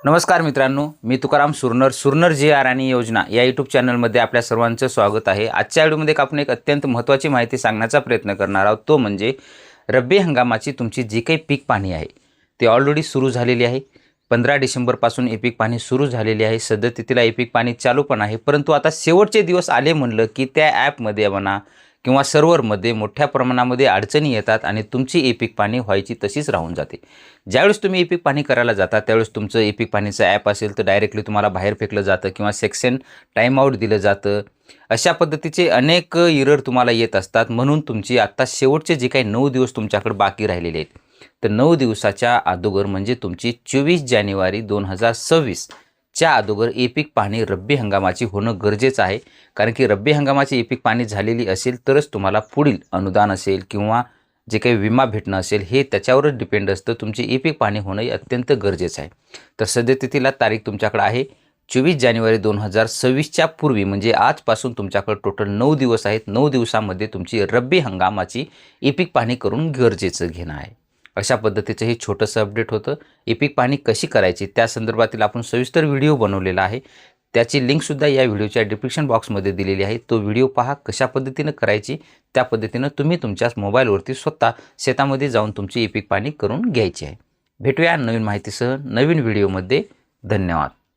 नमस्कार मित्रांनो, मी तुकाराम सुरनर जी आर आणि योजना या यूट्यूब चॅनलमध्ये आपल्या सर्वांचं स्वागत आहे। आजच्या व्हिडिओमध्ये आपण एक अत्यंत महत्त्वाची माहिती सांगण्याचा प्रयत्न करणार आहोत, तो म्हणजे रब्बी हंगामाची तुमची जी काही पीक पाहणी आहे ती ऑलरेडी सुरू झालेली आहे। 15 डिसेंबरपासून ई पीक पाहणी सुरू झालेली आहे। सद्यस्थितीला ई पीक पाहणी चालू पण आहे, परंतु आता शेवटचे दिवस आले म्हणलं की त्या ॲपमध्ये म्हणा किंवा सर्व्हरमध्ये मोठ्या प्रमाणामध्ये अडचणी येतात आणि तुमची ई पीक पाहणी व्हायची तशीच राहून जाते। ज्यावेळेस तुम्ही ई पीक पाहणी करायला जाता त्यावेळेस तुमचं ई पीक पाहणीचं ॲप असेल तर डायरेक्टली तुम्हाला बाहेर फेकलं जातं किंवा सेक्शन टाईम आऊट दिलं जातं। अशा पद्धतीचे अनेक एरर तुम्हाला येत असतात। म्हणून तुमची आत्ता शेवटचे जे काही 9 दिवस तुमच्याकडे बाकी राहिलेले आहेत, तर 9 दिवसाच्या अगोदर म्हणजे तुमची 24 जानेवारी 2026 च्या अगोदर ई पीक पाहणी रब्बी हंगामाची होणं गरजेचं आहे। कारण की रब्बी हंगामाची ई पीक पाहणी झालेली असेल तरच तुम्हाला पुढील अनुदान असेल किंवा जे काही विमा भेटणं असेल हे त्याच्यावरच डिपेंड असतं। तुमची ई पीक पाहणी होणं हे अत्यंत गरजेचं आहे। तर सद्यस्थितीला तारीख तुमच्याकडे आहे 24 जानेवारी 2026च्या पूर्वी म्हणजे आजपासून तुमच्याकडे टोटल 9 दिवस आहेत। 9 दिवसामध्ये तुमची रब्बी हंगामाची ई पीक पाहणी करून गरजेचं घेणं आहे। अशा पद्धतीचं हे छोटंसं अपडेट होतं। ई पीक पाहणी कशी करायची त्या संदर्भातील आपण सविस्तर व्हिडिओ बनवलेला आहे, त्याची लिंकसुद्धा या व्हिडिओच्या डिस्क्रिप्शन बॉक्समध्ये दिलेली आहे। तो व्हिडिओ पहा, कशा पद्धतीनं करायची त्या पद्धतीनं तुम्ही तुमच्याच मोबाईलवरती स्वतः शेतामध्ये जाऊन तुमची ई पीक पाहणी करून घ्यायची आहे। भेटूया नवीन माहितीसह नवीन व्हिडिओमध्ये। धन्यवाद।